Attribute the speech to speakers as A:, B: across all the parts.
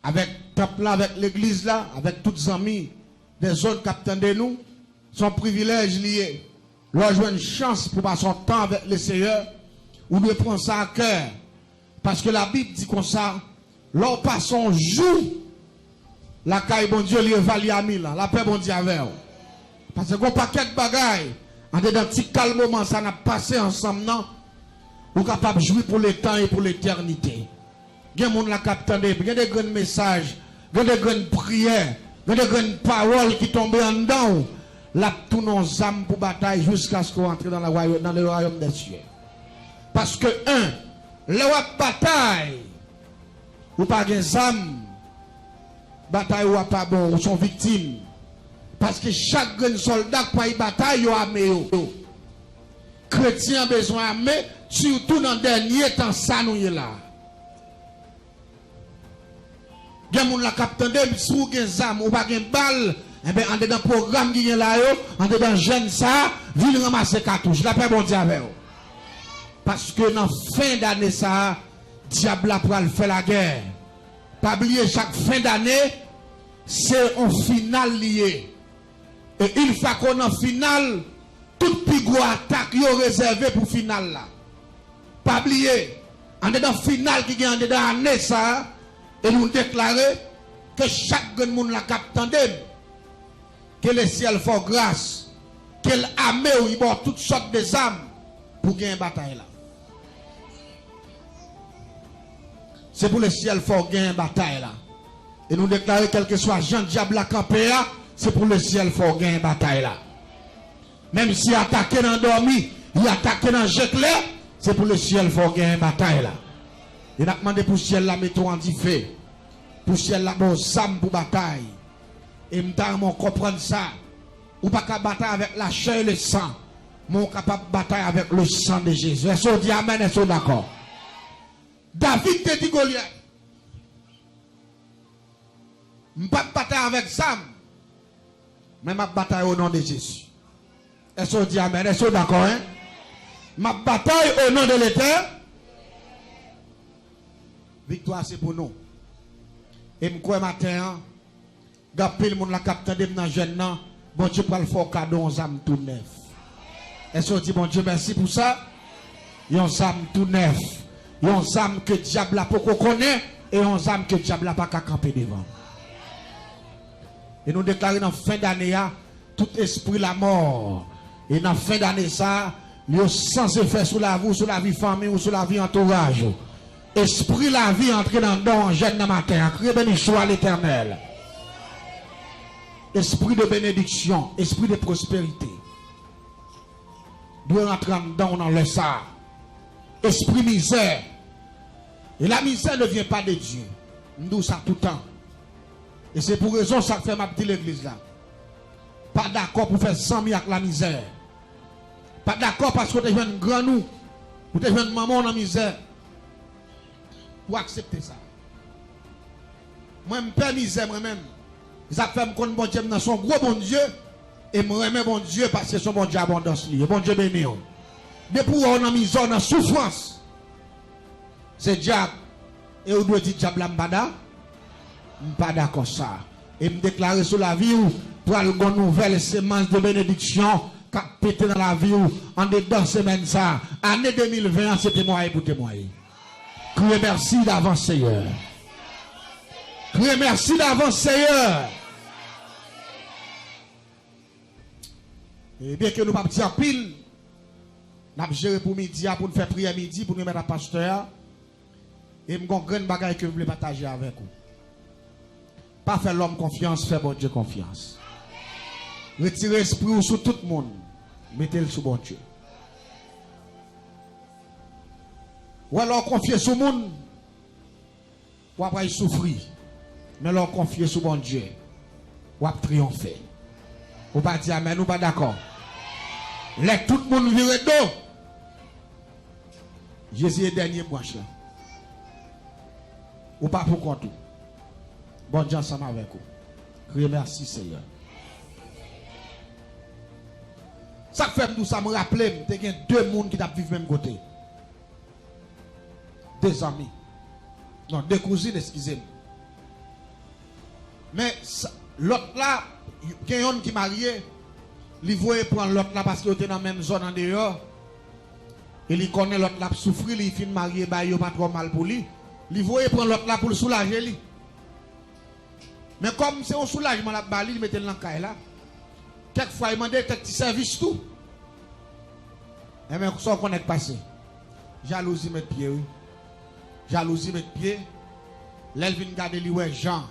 A: avec temple là, avec l'église là, avec toutes les amis des zones capitaines de nous, son privilège lié. Leur jouer une chance pour passer son temps avec le Seigneur, ou de prendre ça à cœur. Parce que la Bible dit comme ça, leur passe son jour, la caille bon Dieu lui évalue à 1000 ans, la paix bon Dieu avec. Parce que qu'on paquet de bagailles, en dedans petit calme moment, ça n'a passé ensemble, non? Ou capable de jouer pour le temps et pour l'éternité. Il y a des gens qui attendent, il y a des grands messages, il y a des grandes prières, il y a des grandes paroles qui tombent en dedans. Là, tous nos âmes pour bataille jusqu'à ce qu'on entre dans le royaume des cieux. Parce que, le bataille, ou pas des âmes, bataille ou pas bon, ou sont victimes. Parce que chaque grand soldat qui a une bataille, il a armé. Chrétien a besoin d'armée, surtout dans le dernier temps, ça nous est là. Il y a des gens qui attendent, si vous avez des âmes ou pas des balles, eh bien, en dedans programme qui est là, en dedans jeune ça, ville ramasser cartouche. La paix bon Dieu avec vous. Parce que dans la fin d'année ça, diable a pour faire la guerre. Pas oublier chaque fin d'année, c'est un final lié. Et une fois qu'on est en finale, toute pigo attaque est réservé pour final là. Pas oublier, en dedans final qui est en dedans année ça, et nous déclarer que chaque monde la capte que le ciel fait grâce, qu'elle armée ou il y a toutes sortes de âmes pour gagner une bataille là. C'est pour le ciel faut gagner une bataille là. Et nous déclarer quel que soit Jean Diable la campé là, c'est pour le ciel faut gagner une bataille là. Même si attaqué dans dormi, il attaqué dans jet clair, c'est pour le ciel faut gagner une bataille là. Il a demandé pour le ciel la mettre en fait. Pour le ciel la bon sam pour bataille. Et m't'armons comprendre ça. Ou pas qu'à bataille avec la chair et le sang. Mon capable de bataille avec le sang de Jésus. Est-ce qu'on dit amen, est-ce qu'on d'accord? David te dit Goliath. M'pas bataille avec Sam. Mais ma bataille au nom de Jésus. Est-ce qu'on dit amen, est-ce qu'on d'accord, hein? Ma bataille au nom de l'Éternel. Victoire c'est pour nous. Et m'crois matin, gapil moun la capte de dans jeune nan, bon Dieu pour le faire cadeau aux âmes tout neuf. Est-ce qu'on dit bon Dieu merci pour ça? Yon âme tout neuf. Yon âme que diable a pas connaît et yon âme que diable a pas camper devant. Et nous déclarons dans fin d'année tout esprit la mort. Et dans fin d'année ça, il sans effet sur la vie famille ou sur la vie entourage. Esprit la vie entre dans le don jeune dans matin. Criez béni soit l'Éternel. Esprit de bénédiction, esprit de prospérité. Doit rentrer dans le ça. Esprit misère. Et la misère ne vient pas de Dieu. Nous ça tout le temps. Et c'est pour raison ça que fait ma petite église là. Pas d'accord pour faire 100 000 avec la misère. Pas d'accord parce que tu es un grand nous. Ou tu es une maman en misère. Pour accepter ça. Moi, je me perds misère moi-même. Ça fait me connaître bon Dieu dans son gros bon Dieu. Et me remet bon Dieu parce que son bon Dieu abondance. Bon Dieu béni. Mais pour on a misère, dans souffrance. C'est diable. Et on doit dire diable l'ambada. Je ne suis pas d'accord ça. Et me déclarer sur la vie pour aller une nouvelle semence de bénédiction. Qui pété dans la vie en dedans semaine ça. Année 2020, c'était moi pour témoigner. Criez merci d'avance, Seigneur. Criez merci d'avance, Seigneur. Et bien que nous ne pas dire pile, nous avons géré pour midi, pour nous faire prière midi, pour nous mettre à pasteur. Et nous avons une grande bagaille que nous voulons partager avec vous. Pas faire l'homme confiance, faire bon Dieu confiance. Retirez l'esprit sur tout le monde. Mettez-le sur bon Dieu. Ou alors confier sur le monde, ou après souffrir. Mais alors confier sur bon Dieu, ou après triompher. Ou pas dire amen, ou pas d'accord. Laisse tout le monde virer d'eau. Jésus est le dernier branche là. Ou pas pour compte. Bon Dieu ensemble avec vous. Criez merci Seigneur. Ça fait tout ça me rappeler, il y a deux mondes qui vivent même côté. Deux amis. Non, deux cousines, excusez-moi. Mais l'autre là, quelqu'un qui est marié, il voulait prendre l'autre là parce qu'il était dans la même zone en dehors. Et il connaît l'autre là souffrir, il finit marié, bah, il pas trop mal pour lui. Il voulait prendre l'autre là pour le soulager lui. Mais comme c'est un soulagement là, il mettait dans le caille là. Quelquefois il demandait quelques petits services tout. Et bien ça qu'on est passé. Jalousie met pied, oui. Jalousie met pied. L'elvin garde lui ouais Jean.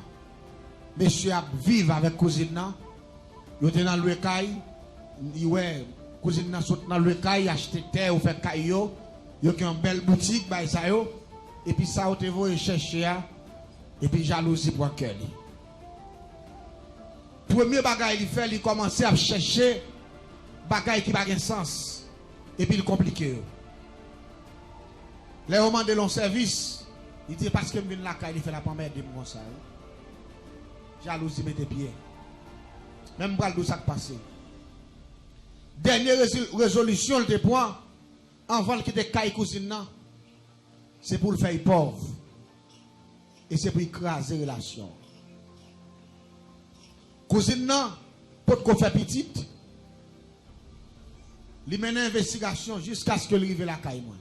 A: Monsieur a vivre avec cousine nan. Il était dans le caille. Il ouais cousine nan saute dans le caille acheter terre ou faire caille yo. Il y a une belle boutique bah ça yo. Et puis ça te voit chercher et puis jalousie pour cœur. Premier bagage il fait, il commence à chercher bagage qui n'a pas de sens et puis il compliqué. Les moments de long service, il dit parce que je viens la caille, il fait la première de moi ça. Jalousie mette pied. Même bral d'où ça passé. Dernière résolution le point avant qu'il te caille cousine c'est pour le faire pauvre et c'est pour écraser la relation. Cousine pour qu'on fait petite, il mène une investigation jusqu'à ce que arrive la caille moi.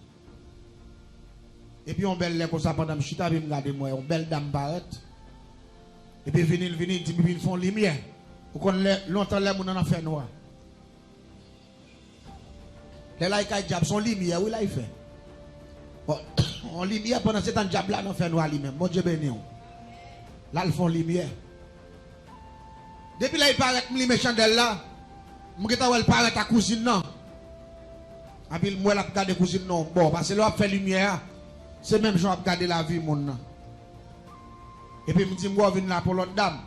A: Et puis on belle là comme ça pendant que je suis là, me regarder moi, on belle dame barrette. Et puis venir dit ils font lumière. Pour qu'on longtemps les moun en fait noir. Les là ils diable son lumière, oui là il fait. On lumière pendant ce temps diable là non fait noir lui-même. Bon Dieu béni. Là ils font lumière. Depuis là il paraît que les chandelle là, m'geta elle paraît ta cousine non. Après moi la regarder cousine non. Bon parce que là fait lumière. C'est même gens à regarder la vie mon nan. Et puis me dit moi venir là pour l'autre dame.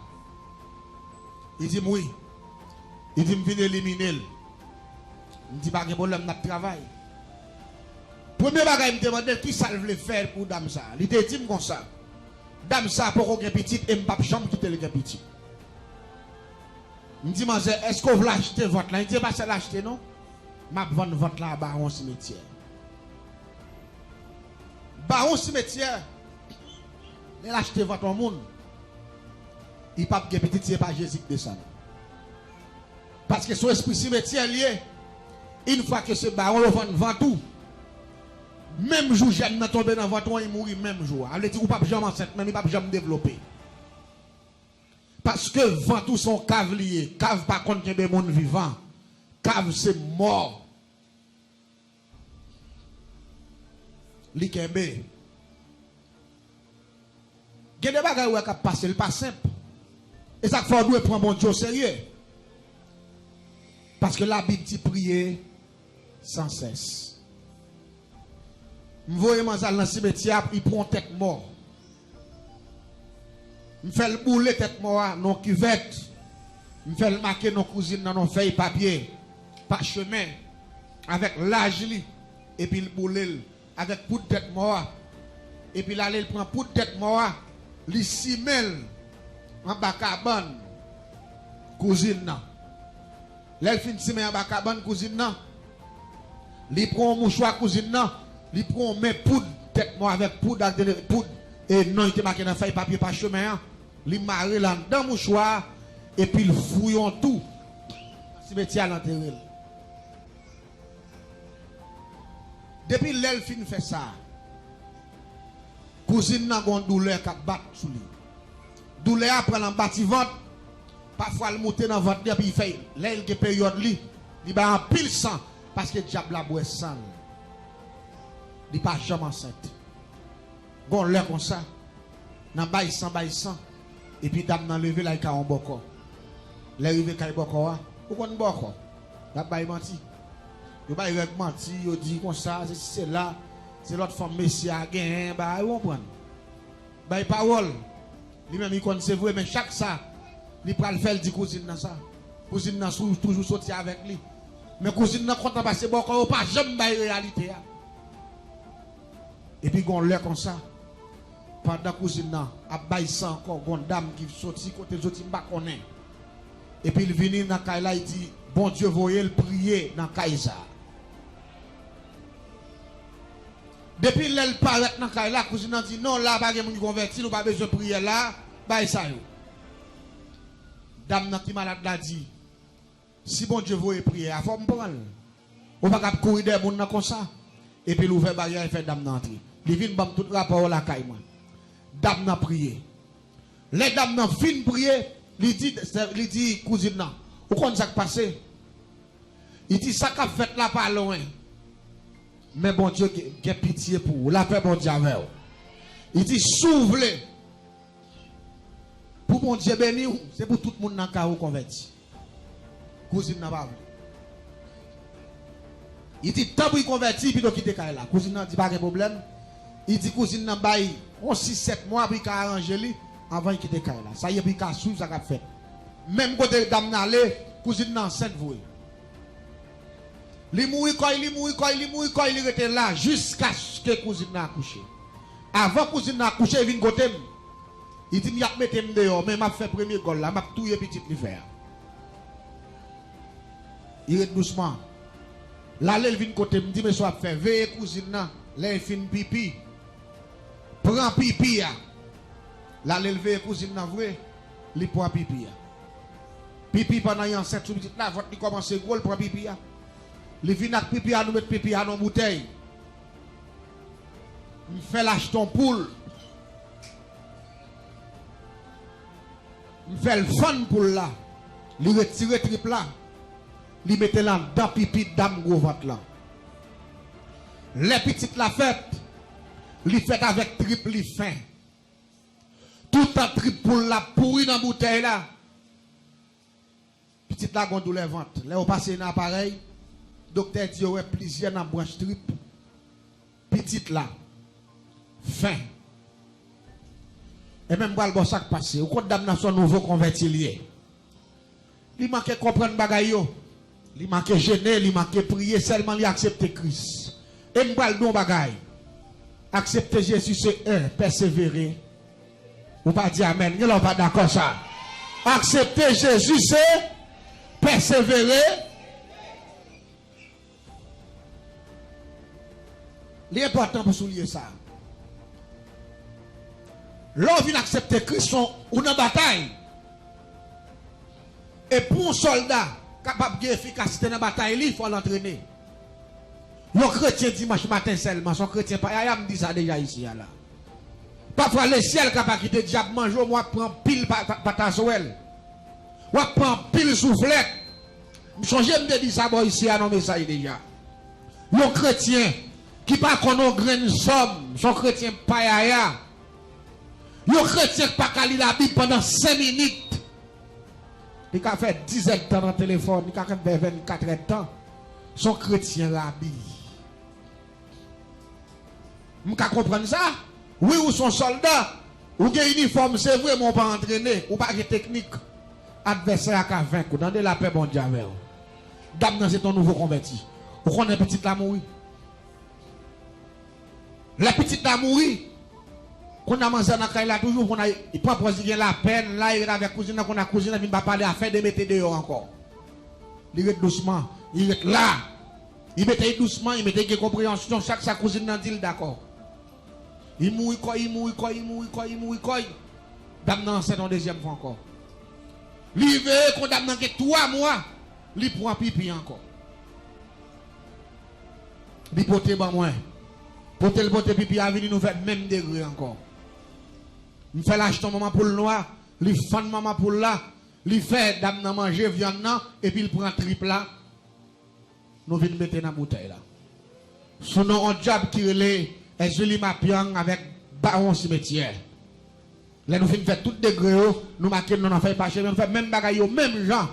A: Il dit oui. Il dit me venir éliminer. Il dit pas de problème n'a travail. Premier bagage me demande qui ça veut faire pour dame ça. Il te dit comme ça. Dame ça pour qu'on petite et m'pas jamais quitter le petit. Me dit est-ce que vous l'achetez votre là? Il dit pas ça l'acheter non. M'a vendre votre là à Baron cimetière. Baron cimetière. Il a acheté votre monde. Il pas de petit, c'est pas Jésus qui descend. Parce que son esprit cimetière lié, une fois que ce baron le vend tout, même jour, j'aime tomber dans votre il mourit même jour. Alors, il ne pas jamais enceinte, même il ne pas jamais développer. Parce que Ventoux sont cave liés. Cave par contre, il y a des gens vivants. Cave c'est mort. Likembe. Il y a des bagages qui passent, c'est pas simple. Et ça fait qu'on prendre mon Dieu au sérieux. Parce que la Bible dit prier sans cesse. Je vois dans le cimetière, il prend tête mort. Je fais le boulet tête mort, non cuvette. Je fais le marquer nos cousines dans nos feuilles papier, par chemin, avec l'âge, et puis le boulet avec poudre tête mort. Et puis là, il prend poudre tête mort, il simèle en bas cabane, cousine. Là, il finit simèle en bas cabane, cousine. Il prend un mouchoir, cousine. Il prend mes poudre tête mort avec poudre et non, il te marqué dans la feuille papier par chemin. Il marre là dans le mouchoir et puis il fouille en tout. Cimetière l'enterré. Depuis l'elfine fait ça, cousine n'a pas de douleur qui bat sous lui. Douleur après en bâtiment, parfois elle monte dans votre et puis il fait l'aile qui période lui, il va en pile sang parce que le diable a boit sang. Il pas jamais enceinte. Bon l'air comme ça, dans bail sang et puis dame dans lever là il a un boko. L'arrivé kay boko wa, ou kon boko. La bail menti. Yo bail règle menti, yo dit comme ça, c'est là, c'est l'autre femme messie a gain, bah vous comprendre. Bail parole. Lui même il connaît c'est vrai mais chaque ça, il pral faire dit cousine dans ça. Cousine dans toujours sortir avec lui. Mais cousine dans content passer boko pas jamais bail réalité. Et puis gon l'air comme ça. Pendant cousine nan a bail ça encore gon dame qui sorti côté sorti pas connaît. Et puis il vient dans Kaila il dit bon Dieu voyez le prier dans Kaisa. Depuis l'elle paraît dans Kaila cousine dit non là pas moun converti nous pas besoin prier là bail ça yo. Dame qui malade l'a dit, si bon Dieu veut prier, il faut me prendre. On va pas courir des gens comme ça. Et puis l'ouvert barrière et fait dame d'entrée. Il vient bam tout rapport la caille moi. Dame n'a prié. Les dames n'a fin prier, il dit cousine nan, ou qu'on ça passé? Il dit ça qu'a fait là pas loin. Mais bon Dieu qui a pitié pour vous, la paix bon Dieu avec vous. Il dit s'ouvre. Pour mon Dieu béni, c'est pour tout le monde dans le cas où converti. Cousine n'a pas. Il dit tant pour converti puis donc quitter là. Cousine n'a dit pas de problème. Il dit cousine n'a bail on 6-7 mois puis qu'a arranger lui avant de quitter là. Ça y est puis qu'a suivre ça qu'a fait. Même côté dame n'aller cousine n'a enceinte voué. Il mourit quand il était là jusqu'à ce que cousine n'a accouché. Avant cousine n'a accouché, il vient côté. Il dit m'a mettre dehors mais m'a fait premier gol là, m'a touyer petit l'hiver. Il est doucement. Là il vient côté me dit mais soit fait veille cousine là, là fin pipi. Prends pipi là. Là il veille cousine là vrai, il prend pipi. Pipi pendant y enceinte sous petite là, votre il commence gros, prend pipi là. Il vient avec pipi à nous mettre pipi à nos bouteilles. Il fait l'acheton poule. Il fait le fun pour là. Il retire triple là. Il mette là dans pipi dame gros ventre là. Les petites la fête. Il fait avec triple fin. Tout en triple pour la pourri dans bouteille là. Petite la gondole ventre. Là on passe un appareil. Docteur dit ouais plusieurs dans branche triple. Petite là. Fin. Et même pour le bon sac passé, au compte dame son nouveau converti lié. Il manque comprendre bagay yo. Il manque gêner, il manque prier, seulement il accepter Christ. Et m'bral don bagay. Accepter Jésus c'est persévérer. Ou pas dire amen, nous pas d'accord ça. Accepter Jésus c'est persévérer. L'important pour souligner ça. L'on vient accepter Christ ou dans bataille. Et pour un soldat capable d'efficacité dans la bataille, il faut l'entraîner. Un chrétien dimanche matin seulement, son chrétien pas. Il me dit ça déjà ici. Là. Parfois, le ciel capable de quitter le diable, manger, moi, prends pile patazoel. Moi, prends pile soufflette. Je change de dire ça ici à nos messages déjà. Un chrétien qui pas qu'on a grain somme, son chrétien païa. Un chrétien qui pas qu'à lire la Bible pendant 5 minutes. Il a fait 10 ans dans le téléphone, il a fait 24 ans de temps. Son chrétien la Bible. Vous comprenez ça? Oui, ou son soldat, ou un uniforme, c'est vraiment pas entraîné, ou pas de technique. Adversaire à 20 coups, dans de la paix, bon Dieu. Dame, c'est ton nouveau converti. Vous connaissez la petite la mourir? La petite la mourir. Qu'on a mangé dans la là toujours, qu'on a, il prend la peine, là, il est avec cousine, qu'on a cousine, il va parler à faire de mettre dehors encore. Il est doucement, il est là. Il mettait doucement, il mettait des compréhensions, chaque sa cousine n'a dit d'accord. Il mouille quoi, il mouille quoi, il mouille quoi, il mouille quoi. Dame non, c'est une deuxième fois encore. Il veut qu'on dame dans 3 mois, il prend pipi encore. Il pote ban moins. Pour le pote pipi à venir nous faire même degré encore. Il fait l'acheter maman pour le noir, il fait maman pour là, il fait dame nan manger viande nan et puis il prend triple là. Nous venons mettre dans la bouteille là. Son nom on job qui est Julie Mapiang avec Baron Cimetière. Là nous finissons faire tout degré, nous marquons nous n'en fait pas chez nous fait même bagaille même gens.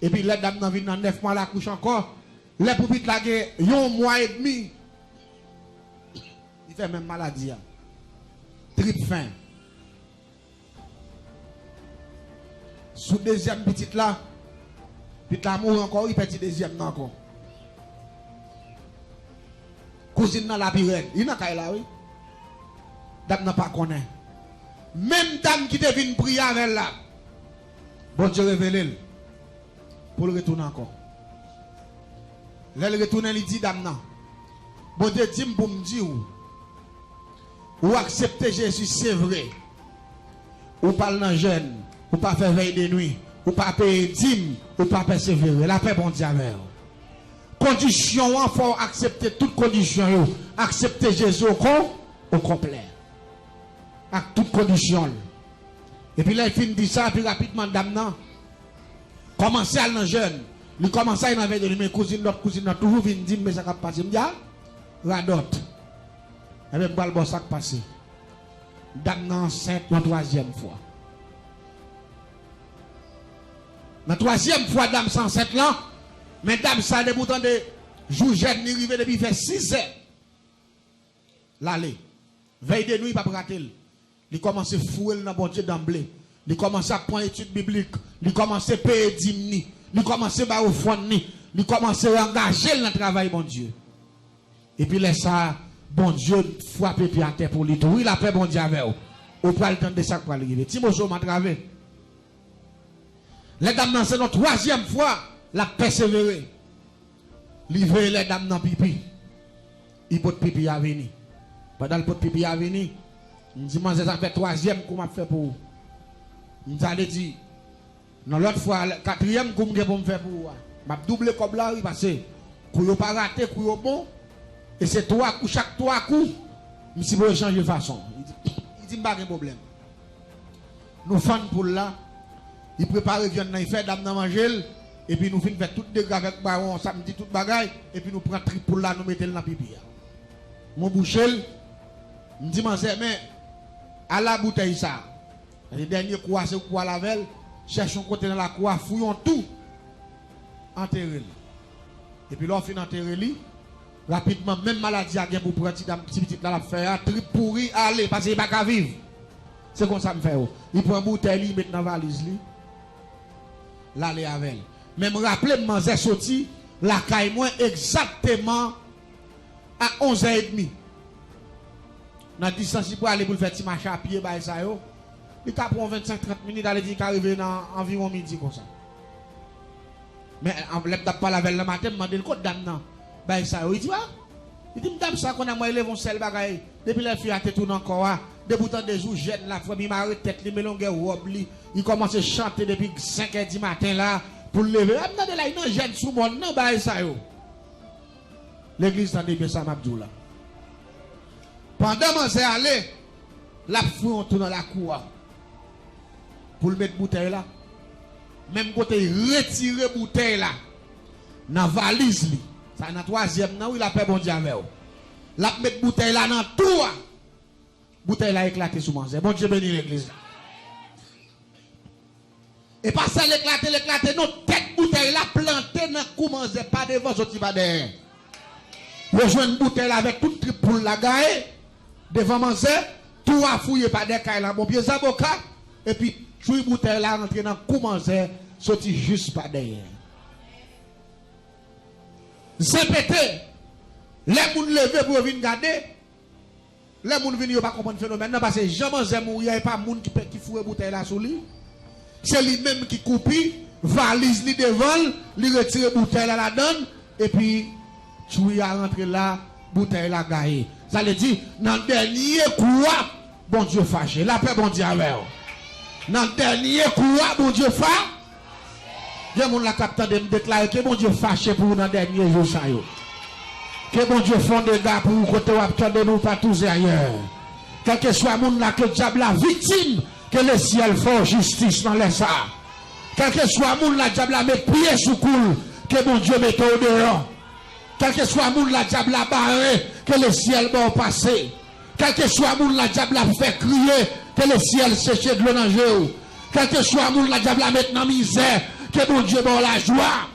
A: Et puis les dames nan viennent dans 9 mois la couche encore. Les poupites là un mois et demi. Il fait même maladie. Trip fin. Sous deuxième petite là, puis l'amour encore, il petit deuxième encore. Cousine dans la pirène, il n'a qu'à là, oui. Dame n'a pas connaît. Même dame qui devine prier avec là. Bon Dieu révèle pour le retourner encore. Là, le retourne, il dit dame non. Bon Dieu dit pour me dire ou accepter Jésus, c'est vrai. Ou parle dans jeune, ou pas faire veille de nuit, ou pas payer dîme, ou pas persévérer. La paix, bon Dieu, avec vous. Condition, il faut accepter toutes conditions. Accepter Jésus au complet. Avec toutes conditions. Et puis là, il finit ça, puis rapidement, dame, non. Commencez à aller jeune. Il commence à aller dans la veille de nuit, mes cousines, notre cousine, toujours vient dire, mais ça va passer. Je me dis, radote. Et bien, je vais ça passer. Dame enceinte la troisième fois. La troisième fois, dame enceinte là, mais dame ça, depuis tant de jours jeunes, il arrive depuis fait 6 heures. L'aller. Veille de nuit, il va pas rater. Il commence à fouiller dans bon Dieu d'emblée. Il commence à prendre études bibliques. Il commence à payer dîmes. Il commence à faire au fond. Il commence à engager dans le travail, bon Dieu. Et puis laisse ça, bon Dieu, frappe puis à terre pour lui. Oui, la paix, bon Dieu, avec vous. Au pas le temps de ça pour arriver. Timothée m'a traversé. Les dames, c'est notre troisième fois, la persévérer. Livrer les dames dans pipi. Il peut pipi à venir. Pendant le pot pipi à venir, je me dis, ça fait troisième qu'on m'a fait pour vous. Je me dis, non, l'autre fois, quatrième qu'on m'a fait pour vous. Je vais doubler comme là, parce que vous n'avez pas raté, vous n'avez bon. Et c'est 3 coups, chaque 3 coups, je me suis dit, changer de façon. Il dit, pas de problème. Nous faisons pour là. Il prépare viande, il fait dame dans manger, et puis nous finissons faire tout dégâts avec baron, samedi, tout bagaille, et puis nous prenons trip pour là, nous mettons dans la pipi. Mon bouchel, je me dis, mais à la bouteille ça, les derniers coups, c'est quoi la veille, cherchons côté dans la cour, fouillons tout, enterrez-le. Et puis là, on finit enterrer-le, rapidement, même maladie à pour prendre petit là, la faire, trip pourri, allez, parce qu'il n'y a pas qu'à vivre. C'est comme ça que je fais. Il prend une bouteille, il met dans la valise. Là, les avec. Même rappelez, je suis sorti, la caille moi exactement à 11h30. Dans la distance, pour aller pour faire petit marché à pied, il prend 25-30 minutes, il dit qu'il arrive dans environ midi comme ça. Mais en ne pas la veille le matin, je demande le code d'âme. Il dit, il dit, madame, ça qu'on a moi élève un seul bagaille. Depuis la fille a tout encore. Depuis tant de jours, jeune la fois, il m'a arrêté, il m'a longué robe, il commence à chanter depuis 5h du matin là, pour le lever. Il là, il est jeune sous mon nom, ça yo. L'église t'en dit bien ça, Mabdou là. Pendant que c'est allé, la fouille on tourne dans la cour. Pour le mettre bouteille là. Même côté, retirer bouteille là. Dans la valise li. Ça dans la troisième, non, il a fait bon Dieu avec vous. La mettre bouteille là dans tout. Bouteille là éclaté sous mon. Bon Dieu bénit l'église. Et pas ça l'éclater, non, tête bouteille là plantée dans le comment c'est pas devant, sorti pas derrière. Rejoint une bouteille là avec tout trip pour la gaille, devant manger, tout a fouillé par des cailles là, bon pied avocat, et puis tout bouteille là rentré dans le comment c'est, sorti juste pas derrière. C'est pété. Les gens lever pour venir garder. Les gens viennent pas comprendre le phénomène parce que jamais il n'y a pas de monde qui fout bouteille là sous lui. C'est lui-même qui coupe, valise lui devant, lui retire bouteille là donne et puis tu a rentré là, bouteille là gaillé. Ça veut dire dans le dernier coup, bon Dieu fâché. La paix bon Dieu avec vous. Dans le dernier coup, bon Dieu fâché. Il y a mon la capteur de me déclarer que bon Dieu fâché pour vous dans le dernier jour ça yo. Que bon Dieu fonde des gars pour vous côté de nous pas tous ailleurs. Quel que soit monde là que diable la victime, que le ciel fasse justice dans les arts. Quel que soit monde là diable la met pied sous coule, que bon Dieu mette au dehors. Quel que soit monde là diable la barré, que le ciel va passer. Quel que soit monde là diable la fait crier, que le ciel sèche de l'eau dans le quel que soit monde la diable la mette dans misère, que bon Dieu va la joie.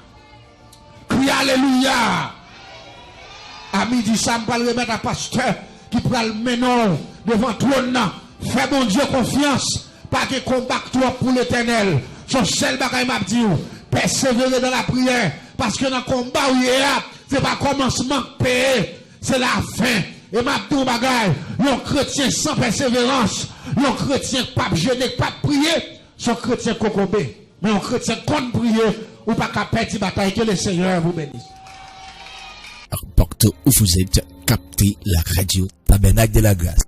A: Crie alléluia. À midi, ça me va le remettre à pasteur qui prend le menon devant trône. Fais bon Dieu confiance. Pas de combat pour l'éternel. Son seul bagage m'a dit, persévérer dans la prière. Parce que dans le combat où il est là, c'est pas commencement payer, c'est la fin. Et m'a dit bagage, un chrétien sans persévérance, un chrétien pas gêné, pas prier, son chrétien cocobé. Mais un chrétien contre prier, ou pas qu'à perdre bataille, que le Seigneur vous bénisse.
B: Partout où vous êtes, captez la radio Tabernacle de la Grâce.